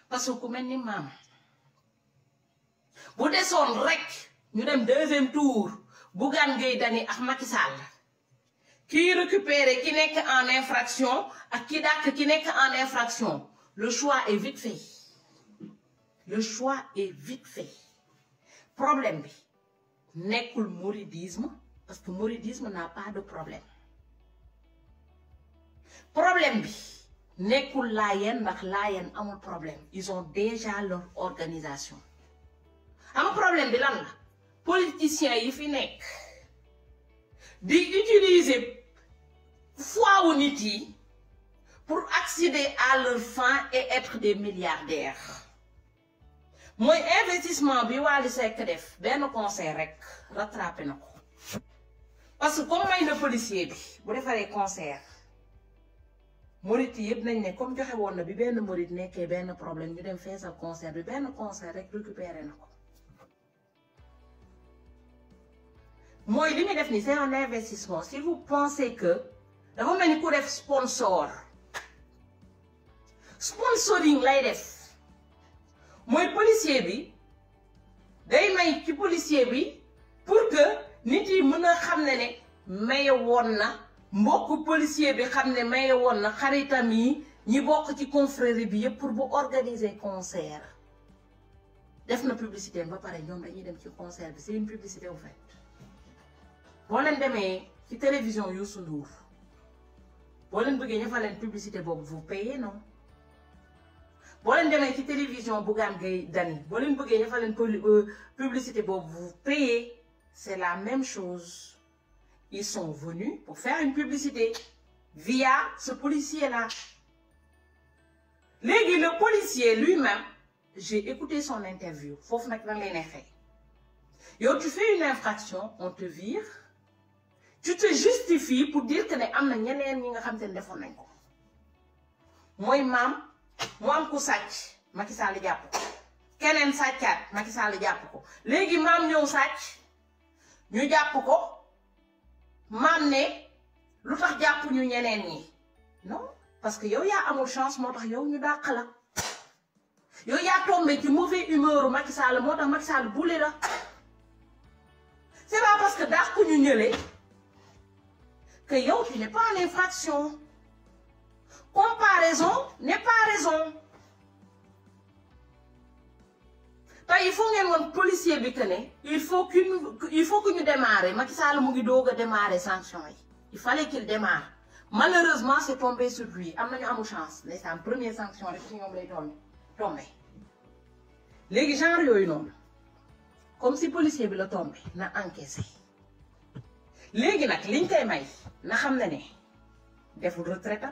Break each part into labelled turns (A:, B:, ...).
A: parce que ku mel ni maam bu desoon rek ñu dem deuxième tour Bougane Gueye Dany ak Macky Sall qui récupère qui n'est en infraction ak ki dàq ki nekk en infraction le choix est vite fait le choix est vite fait problème bi nekkul mouridisme parce que mouridisme n'a pas de problème problème bi nekkul laayeen ndax laayeen amul problème ils ont déjà leur organisation am problème bi lan la politiciens yi fi nekk di utiliser foi wu nit yi pour accéder à leur fin et être des milliardaires mooy investissement bi Wally Seck def benn concert rek rattrapé na ko parce que comme may na policier bi bu defaree concert morit yëpp nañ ne comme joxe woon na bi benn morit nekkee benn problème ñu dem feesal concert bi benn concert rek récupéré na ko mooy li muy def ni c'est un investissement si vous pensez que dafa mel ni ku def sponsoring lay def mooy policier bi day may ci policier bi pour que nit yi mën a xam ne maye woon na mbokk policier bi xam ne maye woon na xaritam yi ñi bokk ci confrérie bi yëpp pour bu organiser concert def na publicité ba pare ñoom dañuy dem ci concert bi c'est une publicité au fait boo leen demee ci télévision Youssou Ndour boo leen bëggee ña fa leen publicité boobu vous payez non boo leen demee ci télévision Bougane Gueye Dany boo leen bëggee ña fa leen publicité boobu vous payez c'est la même chose ils sont venus pour faire une publicité via ce policier-là. Léegi le policier lui-même, j'ai écouté son interview. Foofu nag lan lay neexee. Yow tu fais une infraction, on te vire. Tu te justifies pour dire que ne am na ñeneen ñi nga xam te ne defoon nañ ko. Mooy maam mu am ku sàcc Macky Sall jàpp ko. Keneen sàccaat Macky Sall jàpp ko. Léegi maam ñëw sàcc ñu jàpp ko. maam ne lu tax jàpp ñu ñeneen ñi non parce que yow yaa amul chance moo tax yow ñu dàq la yow yaa tombé ci mauvais humeur Macky Sall moo tax Macky Sall boule la c'est pas parce que dàq ñu ñële que yow tu n'es pas en infraction comparaison n'est pas raison tey il faut ngeen woon policier bi que ne il faut que ñu démarrer Macky Sall mu ngi doog a démarrer sanction yi il fallait qu'il démarre malheureusement c'est tombé sur lui am nañu amul chance ndeysaan première sanction rek ci ñoom lay tombé léegi genre yooyu noonu comme si policier bi la tombé na encaissé léegi nag liñ koy may na xam ne deful retraite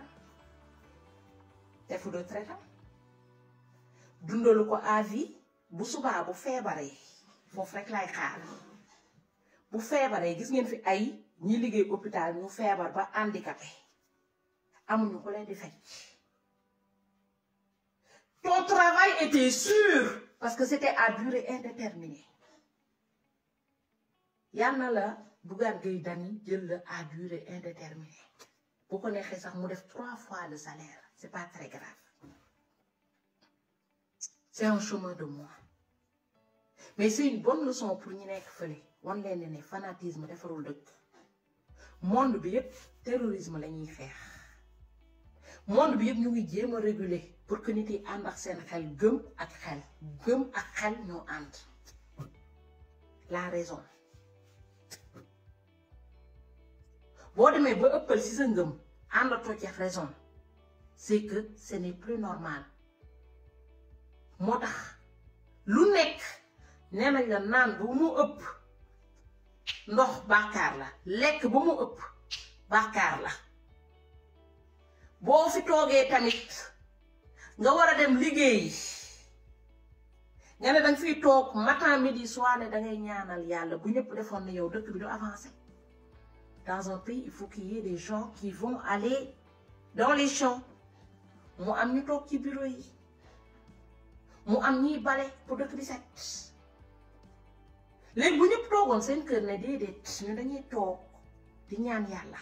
A: dundalu ko à vie bu subaa bu feebaree foofu rek lay xaar bu feebaree gis ngeen fi ay ñi liggéey hôpital ñu feebar ba handicapé amuñu ko leen di faj ton travail était sûr parce que c'était à durée indéterminée yal na la Bougane Gueye Dany jël la à durée indéterminée bu ko neexee sax mu def 3 fois le salaire c'est pas très grave c'est un chemin de moi mais c'est une bonne leçon pour ñi nekk fële wan leen ne fanatisme defarul dëkk monde bi yëpp terrorisme la ñuy xeex monde bi yëpp ñu ngi jéem a réguler pour que nit yi ànd ak seen xel gëm ak xel ñoo ànd la raison boo demee ba ëppal ci sa ngëm àndatoo ci raison c'est que ce n'est plus normal moo tax lu nekk nee nañ la naan ba mu ëpp ndox bàkkaar la lekk ba mu ëpp bàkkaar la boo fi toogee tamit nga war a dem liggéeyi nga ne danga fiy toog matin midi soir ne dangay ñaanal yàlla bu ñëpp defoon ne yow dëkk bi du avancer dans un pays il faut qu'il y ait des gens qui vont aller dans les champs mu am ñu toog ci bureau yi mu am ñiy bale pour dëkk di set léegi bu ñëpp toogoon seen kër ne déedéet ñu dañuy toog di ñaan yàlla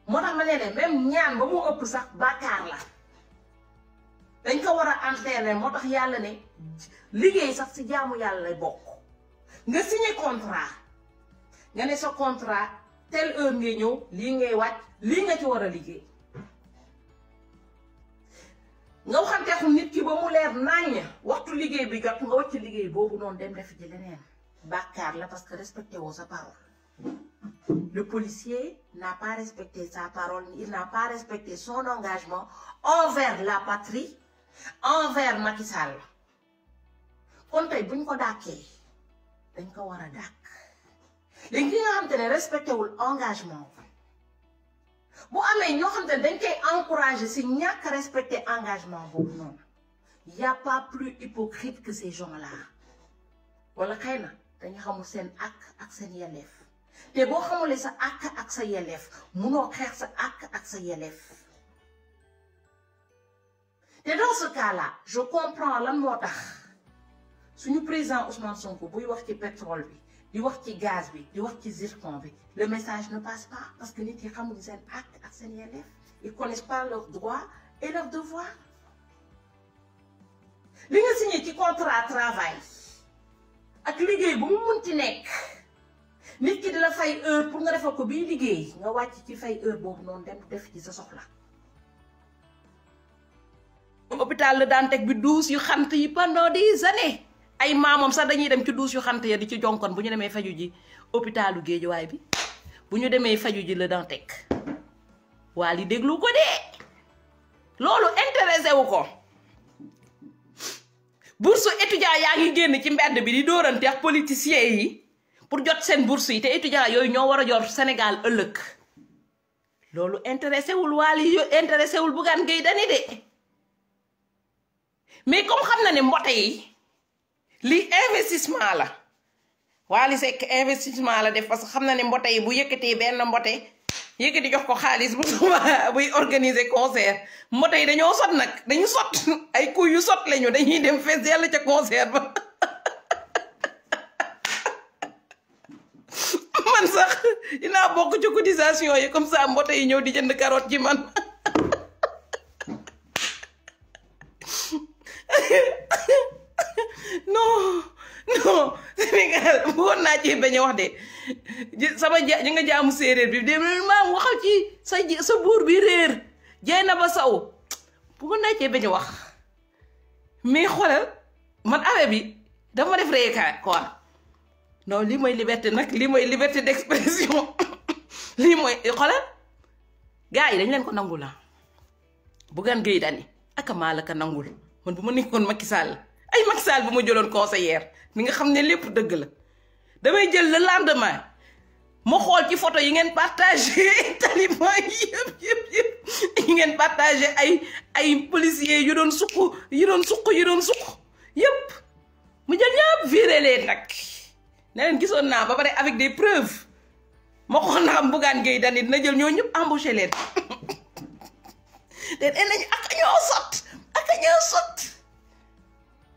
A: moo tax ma ne même ñaan ba mu ëpp sax bàkkaar la dañ ko war a entraîner moo tax yàlla ne liggéey sax ci jaamu yàlla lay bokk nga signé contrat nga ne sa contrat telle heure ngay ñëw lii ngay wàcc lii nga ci war a liggéey nga waxanteexu nit ki ba mu leer naññ waxtu liggéey bi jot nga wàcc liggéey boobu noonu dem def ci leneen bàkkaar la parce que respecté woo sa parole. Le policier n'a pas respecté sa parole, il n'a pas respecté son engagement envers la patrie, envers Macky Sall. Kon tay buñ ko dàkkee dañ ko war a dàkk léegi ki nga xam te ne respecté wul engagement bu amee ñoo xam te ne dañ koy encouragé si ñàkk respecté engagement boobu noonu y a pas plus hypocrite que ces gens-là wala xëy na dañu xamul seen ak seen yelleef te boo xamulee sa ak sa yelleef munoo xeex sa ak sa yelleef te dans ce cas-là je comprends lan moo tax suñu président Ousmane Sonko buy wax ci pétrole bi di wax ci gaz bi di wax ci zircon bi le message ne passe pas parce que nit yi xamuñu seen ak seen yelleef ils connaissent pas leurs droits et leurs devoirs li nga signé ci contrat travail ak liggéey bu mu munti nekk nit ki di la fay heure pour nga defal ko bii liggéey nga wàcc ci fay heure boobu noonu dem def ci sa soxla. hôpital Le Dantec bi douze yu xant yi pendant des années ay maamam sax dañuy dem ci douze yu xant ya di ci jonkon bu ñu demee faju ji hôpitalu Guédiawaye bi bu ñu demee faju ji Le Dantec waa li déglu ko de loolu intéressé wu ko. bourse étudiant yaa ngi génn ci mbedd bi di dóorante ak politiciens yi pour jot seen bourse yi te étudiant yooyu ñoo war a jot Sénégal ëllëg loolu intéressé wul Waly intéressé wul Bougane Gueye Dany de mais comme xam na ne mbote yi lii investissement la Waly Seck investissement la def parce que xam na ne mbote yi bu yëkkatee benn mbote yëkkati jox ko xaalis bu buy organiser concert mbote yi dañoo sot nag dañu sot ay kuy yu sot lañu dañuy dem fees yàlla ca concert ba man sax dinaa bokk ci cotisation yi comme ça mbote yi ñëw di jënd carotte ci man non Sénégal bëggoon naa ci bañ a wax de sama ñi nga jaamu séeréer bi dem maam waxal ci sa buur bi réer jey na ba saw bëggoon naa ci bañ a wax mais xoolal man affaire bi dama def réeka quoi non lii mooy liberté nag lii mooy liberté d'expression lii mooy xoolal gars yi dañ leen ko nangul la Bougane Gueye Dany ak maa la ko nangul man bu ma nekkoon Macky Sall ay Macky Sall bu ma jëloon conseillère ni nga xam ne lépp dëgg la damay jël le lendemain ma xool ci photo yi ngeen partagé taliban yëpp yi ngeen partagé ay policiers yu doon suq yëpp mu jël ñëpp viré leen nag ne leen gisoon naa ba pare avec des preuves ma xool naa Bougane Gueye Dany dina jël ñoo ñëpp embauché leen te nañu ak ñoo sot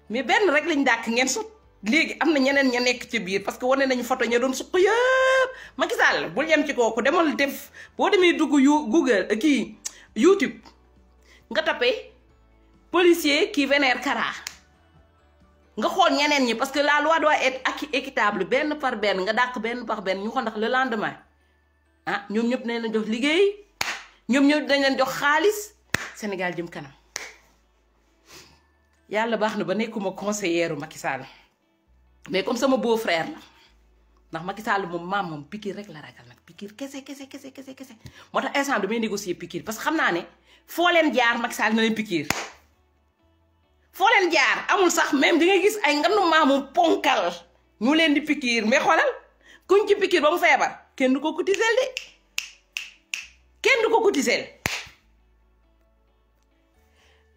A: mais benn rek lañ dàkk ngeen sot léegi am na ñeneen ña nekk ci biir parce que wane nañu photo ña doon suq yëpp Macky Sall bul yem ci kooku demal def boo demee dugg Google kii YouTube nga tapé policier qui vénère Kara nga xool ñeneen ñi parce que la loi doit être équitable benn par benn nga dàq benn par benn ñu xool ndax le lendemain ah ñoom ñëpp dañ leen jox liggéey ñoom ñëpp dañ leen jox xaalis Sénégal jëm kanam yàlla baax na ba nekkuma conseillère Macky Sall mais comme sama beau frère la ndax Macky Sall moom maam moom piqûre rek la ragal nag piqûre kese moo tax instant damay négocier piqûre parce que xam naa ne foo leen jaar Macky Sall na leen piqûre foo leen jaar amul sax même di nga gis ay nganu maamu ponkal ñu leen di piqûre mais xoolal kuñ ci piqûre ba mu feebar kenn du ko cotiser de kenn du ko cotiser.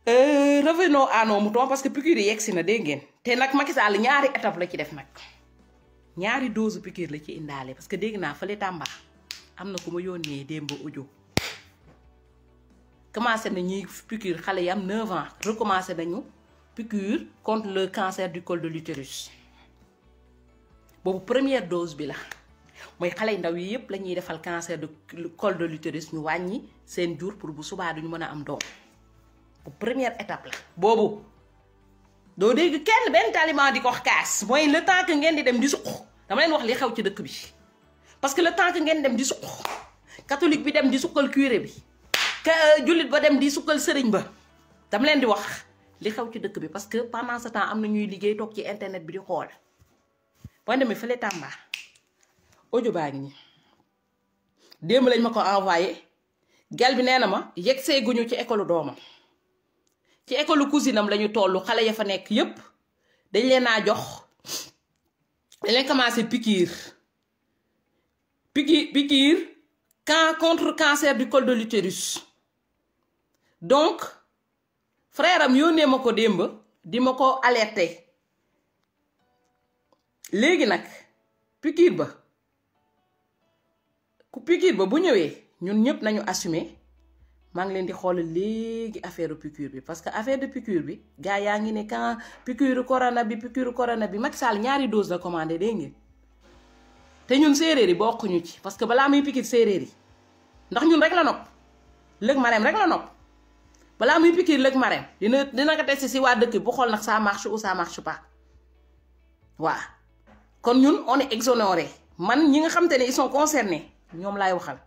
A: Revenons à nos moutons parce que piqûre yi yegsi na dégg ngeen te nag Macky Sall ñaari étape la ci def nag ñaari dose piqûre la ci indaale parce que dégg naa fële Tamba am na ku ma yónnee démb audio commencé na ñuy piqûre xale yi am 9 ans recommencé nañu piqûre contre le cancer du col de l'utérus boobu première dose bi la mooy xale yu ndaw yi yëpp la ñuy defal cancer du col de l'utérus ñu wàññi seen jur pour bu subaa duñu mën a am doom première étape la boobu doo dégg kenn benn taliban di ko wax kaas mooy le temps que ngeen di dem di suq dama leen wax li xew ci dëkk bi parce que le temps que ngeen dem di suq catholique bi dem di suqal curé bi jullit ba dem di suqal sëriñ ba dama leen di wax li xew ci dëkk bi parce que pendant ce temps am na ñuy liggéey toog ci internet bi di xool boo demee fële Tamba audio baa ngi nii démb lañ ma ko envoyé gal bi nee na ma yegg seeguñu ci école doomam ci école cousine am la ñu toll xale ya fa nekk yépp dañ leen a jox dañ leen commencé piqûre contre cancer du col de l'utérus donc frère am yónnee ma ko démb di ma ko alerté léegi nag piqûre ba bu ñëwee ñun ñëpp nañu assumer maa ngi leen di xoolal léegi affaire piqûre bi parce que affaire de piqûre bi gars yaa ngi ne quand piqûre corona bi Macky Sall ñaari dose la commandé dégg ngeen te ñun séeréer yi bokkuñu ci parce que balaa muy piqûre séeréer yi ndax ñun rek la nopp lëg mareem rek la nopp balaa muy piqûre lëg mareem dina ko testé si waa dëkk bu xool nag ça marche ou ça marche pas waaw kon ñun on est exonéré man ñi nga xam te ne ils sont concernés ñoom laay waxal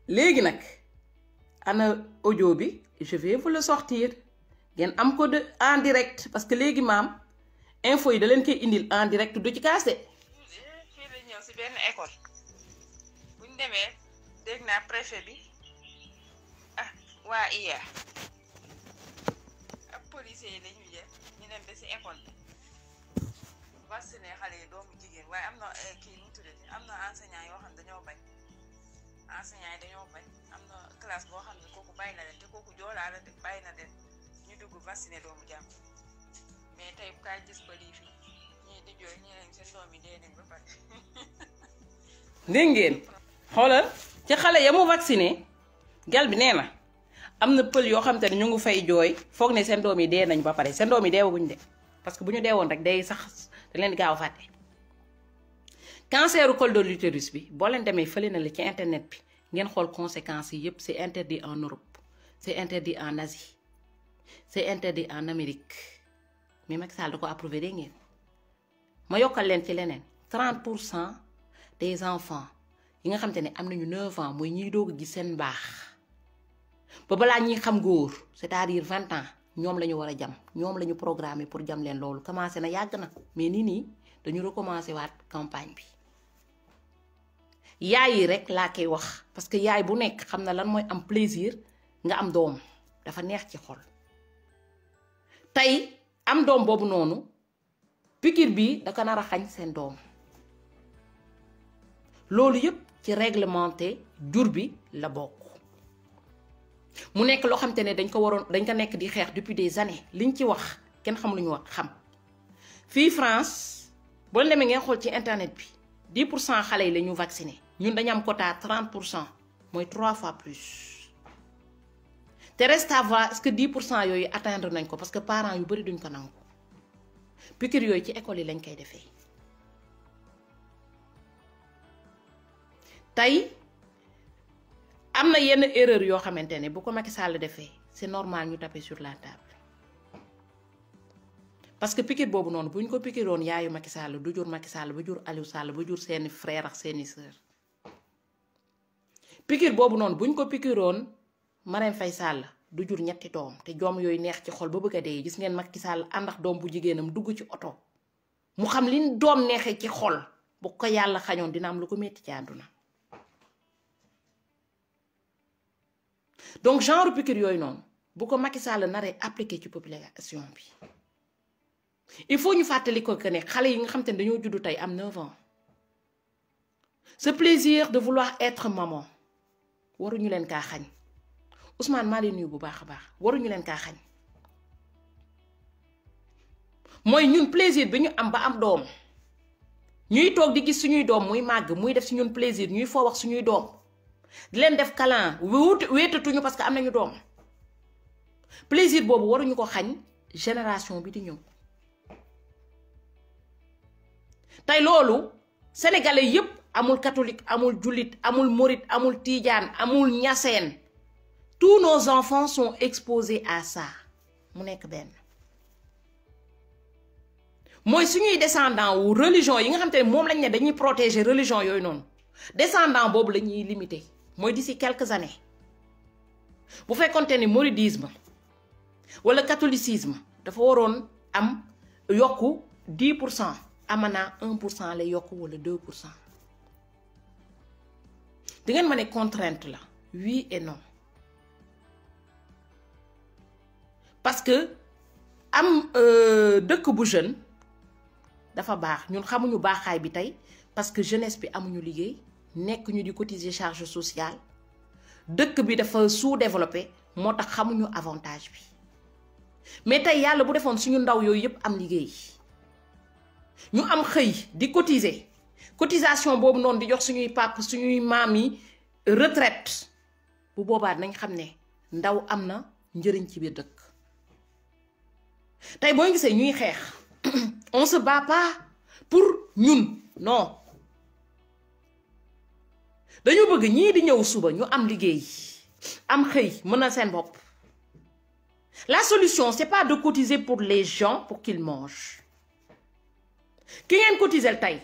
A: léegi nag ana audio bi je vais vous le sortir ngeen am ko de en direct parce que léegi maam info yi da leen koy indil en direct du ci kaas de.
B: fii la ñëw si benn école bu ñu demee dégg naa préfet bi waa IA ak policiers yi la ñu jël ñu dem ba si école bi vacciné xale yi doomu jigéen waaye am na kii nu mu tuddati am na enseignant yoo xam ne dañoo bañ am na classe boo xam ne kooku bàyyi na leen te kooku joolaa la de bàyyi na leen ñu dugg vacciné doomu jàmm mais tey bu kaay gis ba lii fii ñii di jooy ñii leen seen doom yi dee nañ ba pare.
A: dégg ngeen xoolal ci xale ya mu vacciné gal bi nee na am na pël yoo xam te ne ñu ngi fay jooy foog ne seen doom yi dee nañ ba pare seen doom yi deewaguñ de parce que bu ñu deewoon rek day sax da leen gaaw a fàtte. canceru col de l'utérus bi boo leen demee fële na la ci internet bi ngeen xool conséquences yi yépp c'est interdit en Europe c'est interdit en Asie c'est interdit en Amérique mais Macky Sall da ko approuvé dégg ngeen ma yokkal leen ci leneen 30% des enfants yi nga xam te ne am nañu 9 ans mooy ñiy doog a gis seen baax ba balaa ñuy xam góor c'est-à-dire 20 ans ñoom la ñu war a jam ñoom la ñu programmé pour jam leen loolu commencé na yàgg na mais nii dañu recommencé waat campagne bi yaay yi rek laa koy wax parce que yaay bu nekk xam na lan mooy am plaisir nga am doom dafa neex ci xol tey am doom boobu noonu piqûre bi da ko nar a xañ seen doom loolu yépp ci réglementé jur bi la bokk mu nekk loo xam te ne dañ ko nekk di xeex depuis des années liñ ci wax kenn xam lu ñu wax xam fii France boo demee ngeen xool ci internet bi 10% xale yi la ñu vacciné ñun dañu am quota 30% mooy 3 fois plus te reste à voir est-ce que 10% yooyu atteindre nañ ko parce que parents yu bari duñ ko nangu piqûre yooyu ci école yi lañ koy defee tey am na yenn erreur yoo xamante ne bu ko Macky Sall defee c'est normal ñu taper sur la table parce que piqûre boobu noonu bu ñu ko piqûroon yaayu Macky Sall du jur Macky Sall ba jur Aliou Sall ba jur seeni frère ak seeni sœur piqûre boobu noonu bu ñu ko piqûroon Marème Faye Sall du jur ñetti doom te doom yooyu neex ci xol ba bëgg a dee gis ngeen Macky Sall ànd ak doom bu jigéenam dugg ci oto mu xam li doom neexee ci xol bu ko yàlla xañoon dina am lu ko metti ci àdduna donc genre piqûre yooyu noonu bu ko Macky Sall naree appliqué ci population bi il faut ñu fàttali ko que ne xale yi nga xam te ne dañoo juddu tey am 9 ans ce plaisir de vouloir être maman waruñu leen kaa xañ Ousmane maa leen nuyu bu baax a baax waruñu leen kaa xañ mooy ñun plaisir bi ñu am ba am doom ñuy toog di gis suñuy doom muy màgg muy def si ñun plaisir ñuy foo wax suñuy doom di leen def câlin wéetatuñu parce que am nañu doom plaisir boobu waruñu ko xañ génération bi di ñëw tey loolu sénégalais yépp amul catholique amul jullit amul morit amul tiijaan amul ñaseen tous nos enfants sont exposés à ça mu nekk benn mooy suñuy descendant wu religion yi nga xam te ne moom lañ ne dañuy protéger religion yooyu noonu descendant boobu la ñuy limiter mooy d'ici quelques années bu fekkonte ni mouridisme wala catholicisme dafa waroon am yokku 10% amana 1% lay yokku wala 2%. di ngeen ma ne contrainte la oui et non parce que am dëkk bu jeune dafa baax ñun xamuñu baaxaay bi tey parce que jeunesse bi amuñu liggéey nekk ñu di cotiser charge sociale dëkk bi dafa sous-développé moo tax xamuñu avantage bi mais tey yàlla bu defoon suñu ndaw yooyu yëpp am liggéey ñu am xëy di cotiser cotisation boobu noonu di jox suñuy pap suñuy maam yi retraite bu boobaa nañ xam ne ndaw am na njëriñ ci biir dëkk tey boo gisee ñuy xeex on se bat pas pour ñun non dañu bëgg ñii di ñëw suba ñu am liggéey am xëy mën a seen bopp la solution c'est pas de cotiser pour les gens pour qu'ils mangent ki ngeen cotiser tey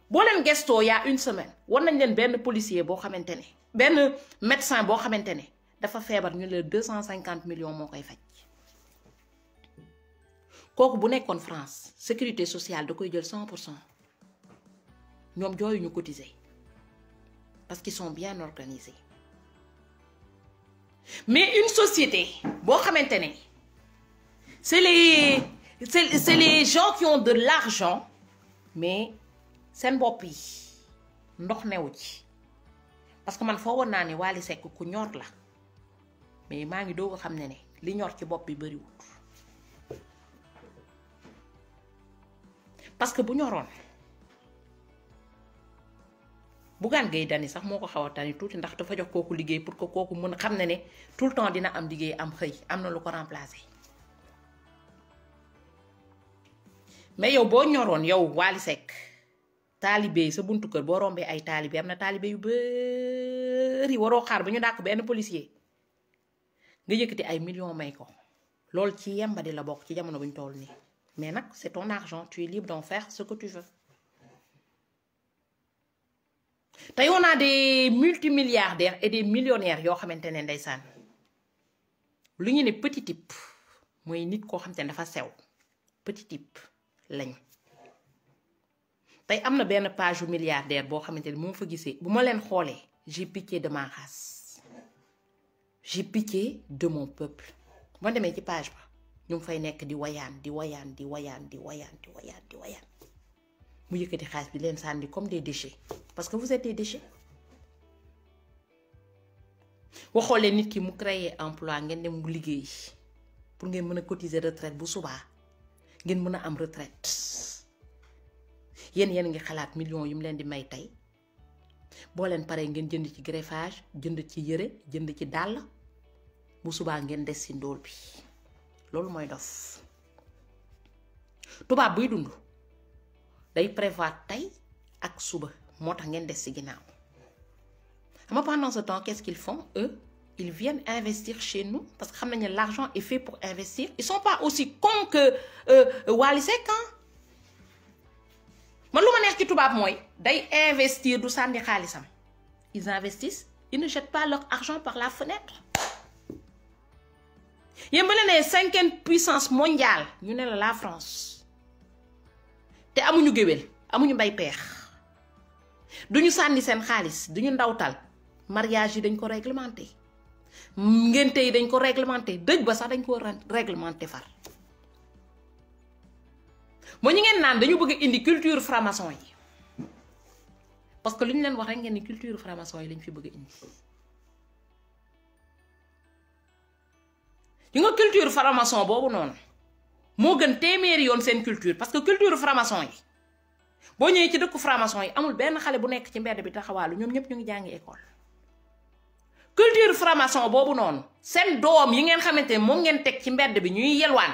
A: boo leen gestoo y a une semaine war nañ leen benn policier boo xamante ne benn médecin boo xamante ne dafa feebar ñu leen 250 millions moo koy faj kooku bu nekkoon France sécurité sociale da koy jël 100% ñoom jooyu ñu cotiser parce qu'ils sont bien organisés mais une société boo xamante ne c'est les gens qui ont de l'argent mais seen bopp yi ndox newu ci parce que man foo woon naa ne Wally Seck ku ñor la mais maa ngi doog a xam ne li ñor ci bopp bi bariwul parce que bu ñoroon Bougane Gueye Dany sax moo ko xaw a tani tuuti ndax dafa jox kooku liggéey pour que kooku mën a xam ne tout le temps dina am liggéey am xëy am na lu ko remplacer mais yow boo ñoroon yow Wally Seck taalibe yi sa buntu kër boo rombee ay taalibe am na taalibe yu bari waroo xaar ba ñu dàq benn policier nga yëkkati ay millions may ko loolu ci yembadi la bokk ci jamono bu ñu toll nii mais nag c'est ton argent tu es libre d'en faire ce que tu veux. tey on a des multimilliardaires et des millionnaires yoo xamante ne ndeysaan lu ñu ne petit type mooy nit koo xamante ne dafa sew petit type lañ. tey am na benn page milliardaire boo xamante ne moo fa gisee bu ma leen xoolee j'ai pitié de ma race j'ai pitié de mon peuple boo demee ci page ba ñu ngi fay nekk di wayaan mu yëkkati xaalis bi leen sànni comme des déchets parce que vous êtes des déchets waxoo leen nit ki mu créer emploi ngeen dem liggéey pour ngeen mën a cotiser retraite bu subaa ngeen mën a am retraite yéen ngi xalaat millions yu mu leen di may tey boo leen paree ngeen jënd ci greffage jënd ci yëre jënd ci dàll bu subaa ngeen des ci ndóol bi loolu mooy dof tubaab buy dund day prévoir tey ak suba moo tax ngeen des ci ginnaaw ama pendant ce temps qu'est-ce qu'ils font eux ils viennent investir chez nous parce que xam nañ ne l'argent est fait pour investir ils sont pas aussi cons que Wally Seck man lu ma neex ci tubaab mooy day investir du sànni xaalisam ils investissent ils ne jettent pas leur argent par la fenêtre yéen ba ne 5e puissance mondiale ñu ne la France te amuñu géwél amuñu mbay peex duñu sànni seen xaalis duñu ndawtal mariage yi dañ ko réglementé ngénte yi dañ ko réglementé dëj ba sax dañ ko réglementé far moo ñu ngeen naan dañu bëgg indi culture franc-maçon yi parce que lu ñu leen wax rek ngeen ni culture franc-maçon yi lañ fi bëgg indi ñu nga culture franc-maçon boobu noonu moo gën téeméeri yoon seen culture parce que culture franc-maçon yi boo ñëwee ci dëkku franc-maçon yi amul benn xale bu nekk ci mbedd bi taxawaalu ñoom ñëpp ñu ngi jàngi école culture franc-maçon boobu noonu seen doom yi ngeen xamante ne moom ngeen teg ci mbedd bi ñuy yelwaan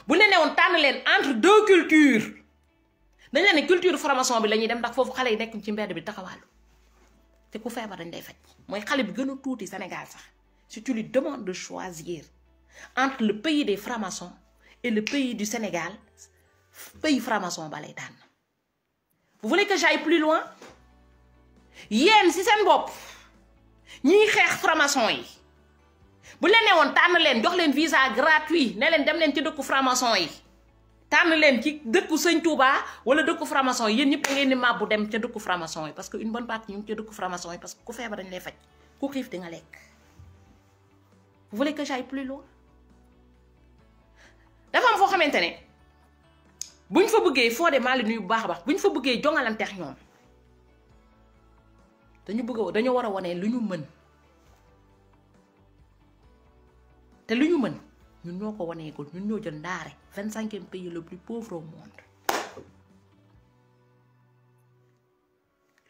A: bu ne newoon tànn leen entre deux cultures dañ leen ne culture franc-maçon bi la ñuy dem ndax foofu xale yi nekkuñ ci mbedd bi taxawaalu te ku feebar dañ lay faj mooy xale bi gën a tuuti Sénégal sax si tu lui demandes de choisir entre le pays des francs-maçons et le pays du Sénégal pays franc-maçon ba lay tànn. Vous voulez que j'aille plus loin? yéen si seen bopp ñiy xeex franc-maçon yi bu leen ne woon tànn leen jox leen visa gratuit ne leen dem leen ci dëkku franc-maçon yi tànn leen ci dëkku Sëñ Touba wala dëkku franc-maçon yi yéen ñëpp da ngeen di màbbu dem ca dëkku franc-maçon yi parce que une bonne partie ñu ngi ca dëkku franc-maçon yi parce que ku feebar dañ lay faj ku xiif di nga lekk. Vous voulez que j'aille plus loin? dafa am foo xamante ne buñ fa bëggee foo de maa li nuyu bu baax a baax buñ fa bëggee jongalanteex ñoom dañoo war a wane lu ñu mën te lu ñu mën ñun ñoo ko waneegul ñun ñoo jël ndaare 25e pays le plus pauvre au monde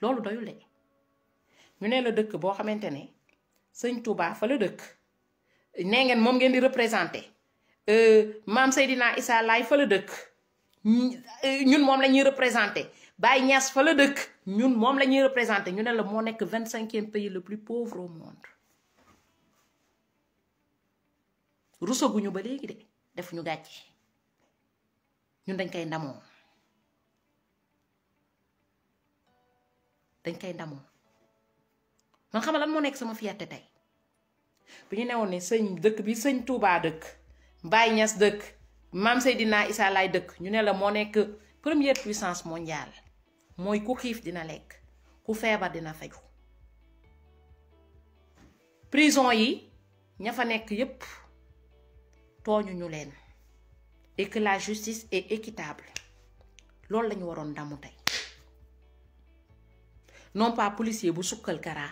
A: loolu doyule ñu ne la dëkk boo xamante ne Sëñ Touba fa la dëkk nee ngeen moom ngeen di représenté maam Seydina Issa Laye fa la dëkk ñun moom la ñuy représenté Baye Niass fa la dëkk ñun moom la ñuy représenté ñu ne la moo nekk 25e pays le plus pauvre au monde rusaguñu ba léegi de def ñu gàcce ñun dañ koy ndamoo man xam lan moo nekk sama fierté tey bu ñu newoon ne sëñ dëkk bi Sëñ Touba dëkk Baye Niass dëkk maam Seydina Issa Laye dëkk ñu ne la moo nekk première puissance mondiale mooy ku xiif dina lekk ku feebar dina faju prison yi ña fa nekk yépp tooñu ñu leen et que la justice est équitable loolu lañu waroon damu tey non pas policier bu sukkal karaa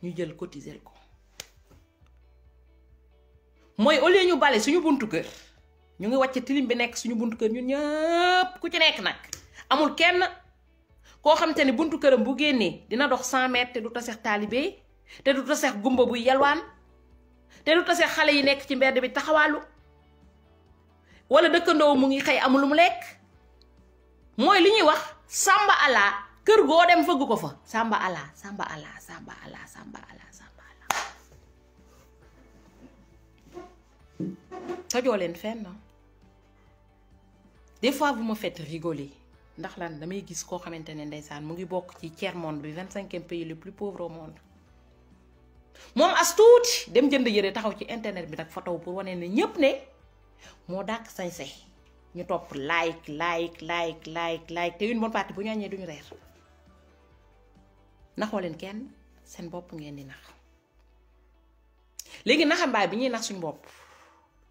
A: ñu jël cotiser ko mooy au lieu ñu bale suñu buntu kër ñu ngi wàcc tilim bi nekk suñu buntu kër ñun ñëpp ku ci nekk nag amul kenn koo xamante ni buntu këram bu génnee dina dox 100 mètres te du taseex taalibe te du taseex gumba buy yalwaan te du taseex xale yi nekk ci mbedd bi taxawaalu wala dëkkandoo mu ngi xëy amul lu mu lekk mooy li ñuy wax samba ala kër goo dem fëgg ko fa samba ala samba ala samba ala samba ala samba ala tojoo leen fenn des fois vous me faites rigoler ndax lan damay gis koo xamante ne ndeysaan mu ngi bokk ci tiers monde bi 25e pays le plus pauvre au monde moom as tuuti dem jënd yëre taxaw ci internet bi nag photo pour wane ne ñépp ne moo dàq sañse ñu topp like te une bonne partie bu ñu añee duñu reer naxoo leen kenn seen bopp ngeen di nax léegi naxambaay bi ñuy nax suñu bopp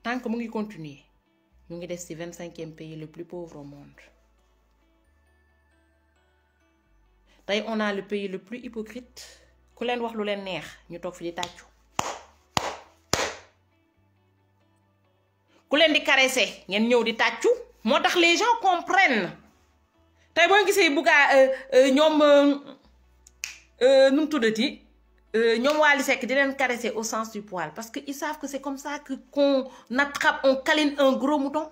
A: tant que mu ngi continuer ñu ngi des ci 25e pays le plus pauvre au monde tey on a le pays le plus hypocrite ku leen wax lu leen neex ñu toog fi di tàccu ku leen di caresser ngeen ñëw di tàccu moo tax les gens comprennent tey boo gisee buggaa ñoom nu mu tuddati ñoom Wally Seck di leen caresser au sens du poil parce que ils savent que c'est comme ça que qu'on attrape on câline un gros mouton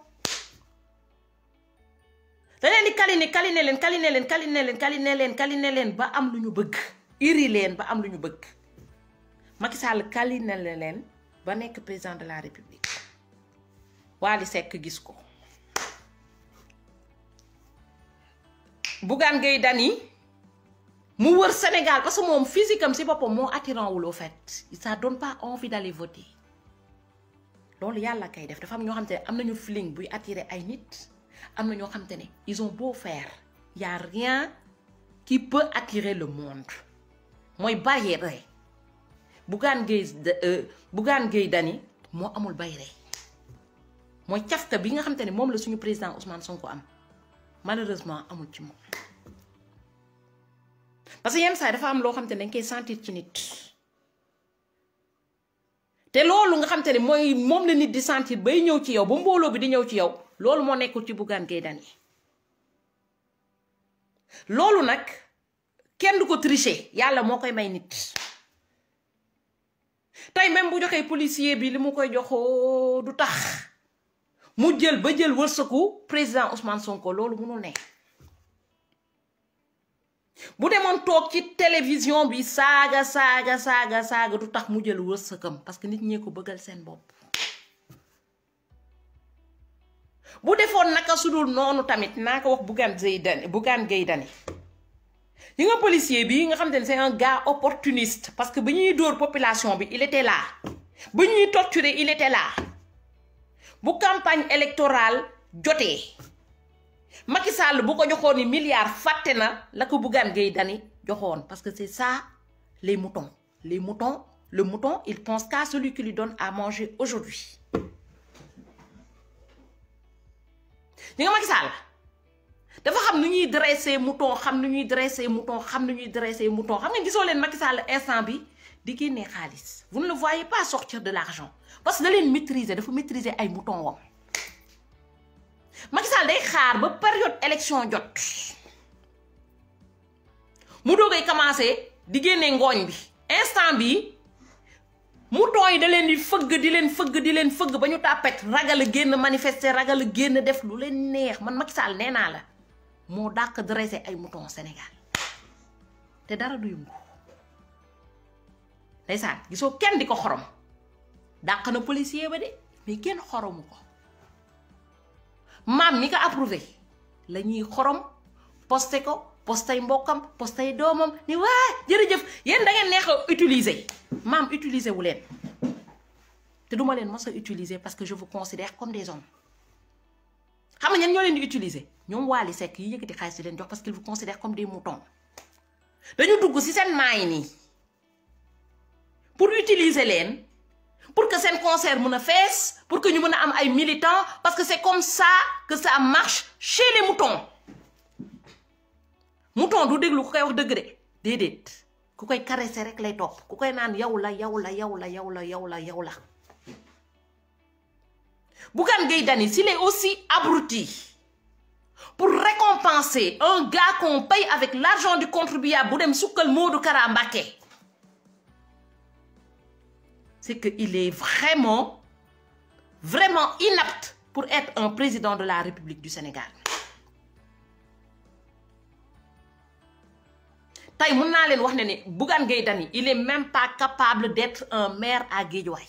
A: da leen di câliner leen ba am lu ñu bëgg iri leen ba am lu ñu bëgg Macky Sall câliner leen ba nekk président de la République Wally Seck gis ko Bougane Gueye Dany mu wër Sénégal parce que moom physique am si boppam moo attirant wul au fait ça donne pas envie d'aller voter loolu yàlla kay def dafa am ñoo xam te ne am nañu feeling buy attirer ay nit am na ñoo xam te ne ils ont beau faire y a rien qui peut attirer le monde mooy barrière Bougane Gueye Dany moo amul bayre mooy cafka bi nga xam te ne moom la suñu président Ousmane Sonko am malheureusement amul ci moom parce que yenn saa dafa am loo xam te ne dañ koy sentir ci nit te loolu nga xam te ne mooy moom la nit di sentir bay ñëw ci yow ba mbooloo bi di ñëw ci yow loolu moo nekkul ci Bougane Gueye Dany loolu nag kenn du ko tricher yàlla moo koy may nit tey même bu joxee policier bi li mu koy joxoo du tax mu jël wërsëgu président Ousmane Sonko loolu mënul ne bu demoon toog ci télévision bi saaga du tax mu jël wërsëgam parce que nit ñee ko bëggal seen bopp. bu defoon naka sudul noonu tamit naa ko wax Bougane Gueye Dany yi nga policier bi nga xam te ne c'est un gars opportuniste parce que ba ñuy dóor population bi il était là ba ñuy torturer il était là bu campagne électorale jotee Macky Sall bu ko joxoon ni milliards fàtte na la ko Bougane Gueye Dany joxoon parce que c'est ça le mouton il pense qu'à celui qui lui donne à manger aujourd'hui. ñi nga Macky Sall dafa xam nu ñuy dresser mouton xam nu ñuy dresser mouton xam nga gisoo leen Macky Sall instant bi di génnee xaalis vous ne le voyez pas sortir de l'argent parce que da leen dafa maîtriser ay mouton wam. Macky Sall day xaar ba période élection jot mu doogay commencé di génne ngooñ bi instant bi mouton yi da leen di fëgg ba ñu tàppet ragal a génn manifester ragal a génn def lu leen neex man Macky Sall nee naa la moo dàq dressé ay mouton Sénégal te dara du yëngu ndeysaan gisoo kenn di ko xorom dàq na policier ba de mais kenn xoromu ko maam mi ko approuvé la ñuy xorom posté ko postay mbokkam postay doomam ni waa jërëjëf yéen da ngeen neex a utiliser maam utiliser wu leen te duma leen mos a utiliser parce que je vous considère comme des hommes xam nga ñan ñoo leen di utiliser ñoom Wally Seck yi yëkkati xaalis di leen jox parce qu'ils vous considèrent comme des moutons dañu dugg ci seen maay nii pour utiliser leen pour que seen concert mën a fees pour que ñu mën a am ay militants parce que c'est comme ça que ça marche chez les moutons. Mouton du déglu ku koy wax dëgg de déedéet ku koy caresser rek lay topp ku koy naan yow la. Bougane Gueye Dany s'il est aussi abruti pour récompenser un gars qu'on paye avec l'argent du contribuable bu dem sukkal Modou Kara Mbacké, c'est que il est vraiment inapte pour être un président de la République du Sénégal. tey mun naa leen wax ne Bougane Gueye Dany il est même pas capable d'être un maire à Guédiawaye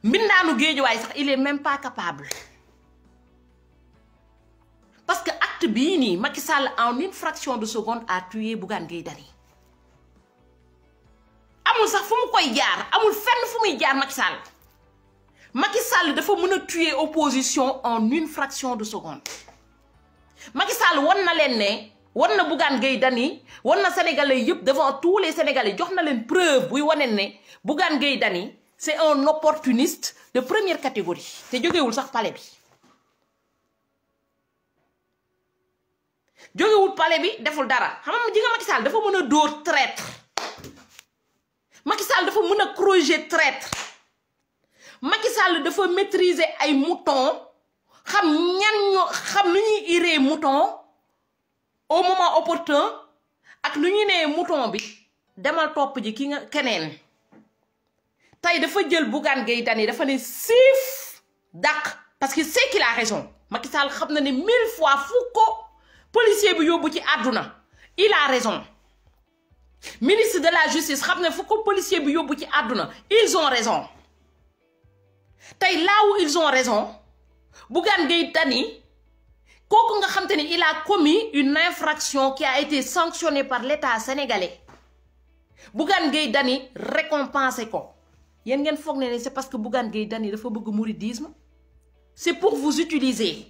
A: mbindaanu Guédiawaye sax il est même pas capable parce que acte bii nii Macky Sall en une fraction de seconde a tué Bougane Gueye Dany amul sax fu mu koy jaar amul fenn fu muy jaar Macky Sall dafa mën a tuer opposition en une fraction de seconde. Macky Sall won na leen ne won na Bougane Gueye Dany won na Sénégalais yëpp devant tous les Sénégalais jox na leen preuve buy wane ne Bougane Gueye Dany c'est un opportuniste de première catégorie te jógewul sax palais bi jógewul palais bi deful dara xam nga ji nga Macky Sall dafa mën a dóor traître Macky Sall dafa mën a croiser traître Macky Sall dafa maîtriser ay moutons xam nu ñuy iree mouton au moment opportun ak lu ñu nee mouton bi demal topp ji ki nga keneen tey dafa jël Bougane Gueye Dany dafa ne siif dàq parce que c'est qu'il a raison Macky Sall xam na ne 1000 fois fu ko policier bi yóbbu ci àdduna il a raison ministre de la justice xam ne fu ko policier bi yóbbu ci àdduna ils ont raison tey là où ils ont raison Bougane Gueye Dany kooku nga xam te ne il a commis une infraction qui a été sanctionnée par l'État sénégalais Bougane Gueye Dany récompensé ko yéen ngeen foog ne c'est parce que Bougane Gueye Dany dafa bëgg mouridisme c'est pour vous utiliser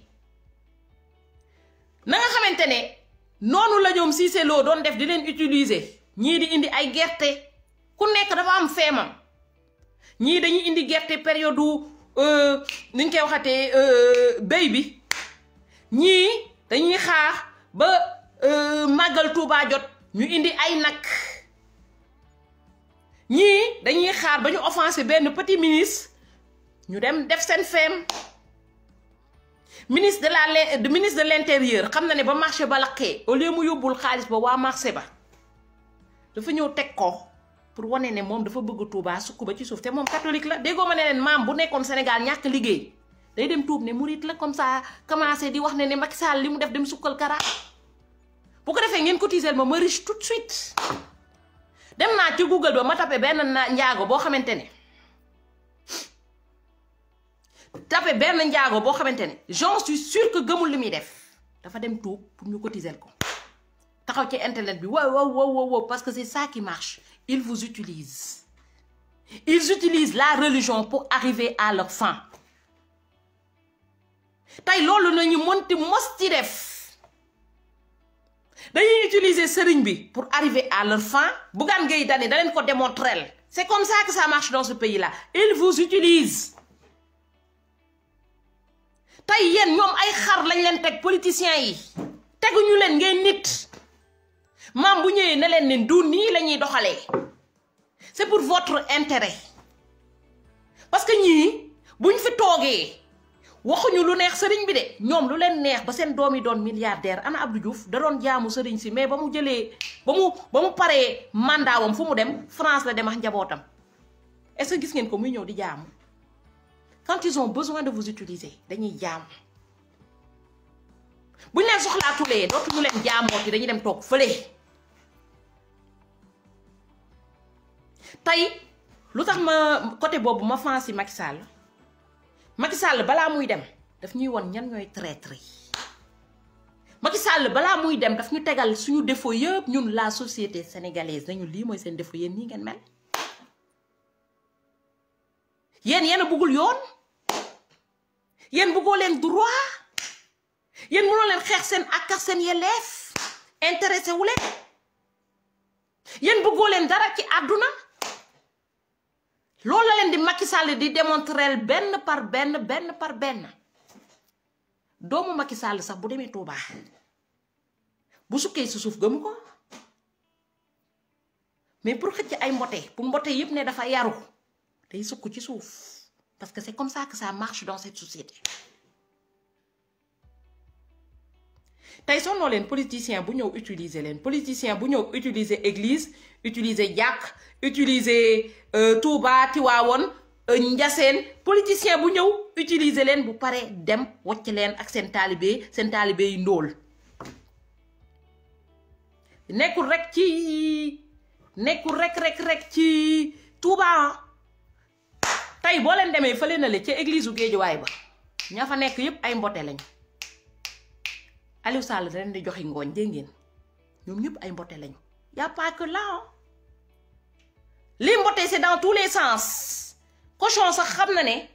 A: na nga xamante ne noonu la ñoom Cissé Lo doon def di leen utiliser ñii di indi ay gerte ku nekk dafa am feemam ñii dañuy indi gerte période ni ñu koy waxatee béy bi ñii dañuy xaar ba màggal Tuubaa jot ñu indi ay nag ñii dañuy xaar ba ñu offensé benn petit ministre ñu dem def seen feem ministre de l'intérieur xam na ne ba marché ba lakkee au lieu mu yóbbul xaalis ba waa marché ba dafa ñëw teg ko pour wane ne moom dafa bëgg Tuubaa sukk ba ci suuf te moom catholique la déggoo ma ne leen maam bu nekkoon Sénégal ñàkk liggéey day dem tuub ne murit la comme ça commencé di wax ne Macky Sall li mu def dem sukkal Kara bu ko defee ngeen cotiser ma riche tout de suite. dem naa ci Google ba ma tapé benn njaago boo xamante ne j'en suis sûr que gëmul li muy def dafa dem tuub pour ñu cotiser ko taxaw ci internet bi wow parce que c'est ça qui marche. Ils vous utilisent. Ils utilisent la religion pour arriver à leur fin. Tay loolu nañu monti mosti def dañuy utiliser sëriñ bi pour arriver à leur fin. Bougane Gueye Dany da leen ko démontrer. C'est comme ça que ça marche dans ce pays-là. Ils vous utilisent. Tay yéen ñoom ay xar lañ leen teg politiciens yi teguñu leen ngeen nit. Maam bu ñëwee ne leen ne du nii la ñuy doxalee. C'est pour votre intérêt. Parce que ñii buñ fi toogee waxuñu lu neex sëriñ bi de ñoom lu leen neex ba seen doom yi doon milliardaire. Ana Abdou Diouf da doon jaamu sëriñ si mais ba mu jëlee ba mu paree mandaawam fu mu dem France la dem ak njabootam. Est-ce que gis ngeen ko muy ñëw di jaamu? Quand ils ont besoin de vous utiliser dañuy jaamu. buñ leen soxlaatulee dootuñu leen jaamooti dañuy dem toog fële. Tay lu tax ma côté boobu ma fansi Macky Sall balaa muy dem daf ñuy won ñan ñooy traître yi. Macky Sall balaa muy dem daf ñu tegal suñu défaut yëpp ñun la société sénégalaise nañu lii mooy seen défaut yéen nii ngeen mel. yéen a bëggul yoon yéen bëggoo leen droit yéen mënoo leen xeex seen ak seen yelleef intéressé wu leen yéen bëggoo leen dara ci àdduna. loolu la leen di Macky Sall di démontrer benn par benn doomu Macky Sall sax bu demee Touba bu sukkee si suuf gëmu ko mais pour xëcc ay mbote pour mbote yëpp ne dafa yaru day sukk ci suuf parce que c'est comme ça que ça marche dans cette société. Tey sonnoo leen politicien bu ñëw utiliser leen politicien bu ñëw utiliser église utiliser jàkk utiliser Touba Tiwaawoon Ndiassane politicien bu ñëw utiliser leen bu paree dem wocc leen ak seen taalibe yi ndóol. nekkul rek ci Touba. Tey boo leen demee fële na le ca église u Géejuwaay ba ña fa nekk yépp ay mbote lañ. Aliou Sall da leen di joxe ngooñ dégg ngeen ñoom ñëpp ay mbote lañu. Y a pas que là li mbote c'est dans tous les sens. Cochon sax xam na ne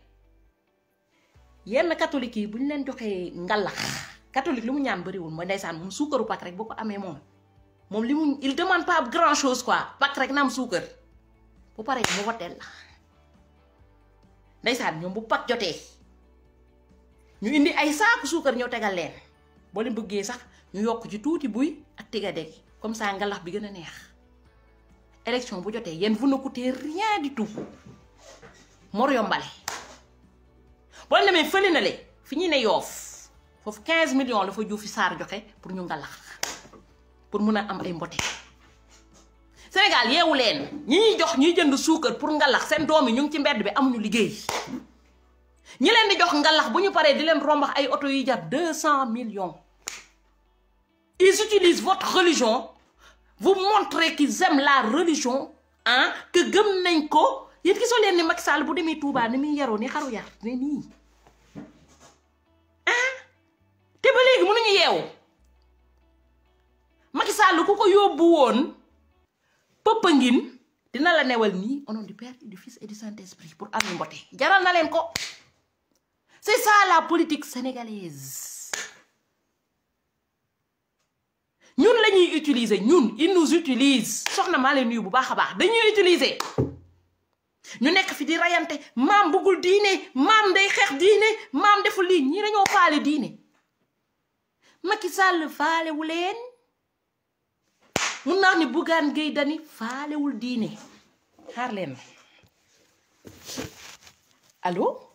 A: yenn catholique yi bu ñu leen joxee ngalax catholique li mu ñaan bariwul mooy ndeysaan moom suukaru pak rek boo ko amee moom li mu il demande pas grand chose quoi pak rek na am suukar bu paree mu woteel la ndeysaan ñoom bu pak jotee ñu indi ay saaku suukar ñëw tegal leen. boo leen bëggee sax ñu yokk ci tuuti buy ak tigadeg comme ça ngalax bi gën a neex. Élection bu jotee yéen vous ne coûtez rien du tout mor yombale boo leen demee fële na le fi ñu ne Yoof foofu 15 millions la fa Juufi Saar joxe pour ñu ngalax pour mun a am ay mbote. Sénégal yeewu leen ñi ñuy jox ñuy jënd suukar pour ngalax seen doom yi ñu ngi ci mbedd bi amuñu liggéey. ñi leen di jox ngalax bu ñu paree di leen rombax ay oto yi jar 200 millions. Ils utilisent votre religion. Vous montrez qu'ils aiment la religion. Que gëm nañ ko. Yéen gisoo leen ni Macky Sall bu demee Touba ni muy yaroo ni xaru yar ne nii. Te ba léegi mënuñu yeewu. Macky Sall ku ko yóbbu woon Popenguine dina la newal nii au nom du Père et du Fils et du Saint-Esprit pour am mbote. Jaral na leen ko. C'est ça la politique sénégalaise. Ñun lañuy utiliser ñun ils nous utilisent soxna maa leen nuyu bu baax a baax dañuy utiliser ñu nekk fi di rayante maam bëggul diine maam day xeex diine maam deful lii ñii dañoo faale diine. Macky Sall faalewu leen mun naa ni Bougane Gueye Dany faalewul diine xaar leen allo.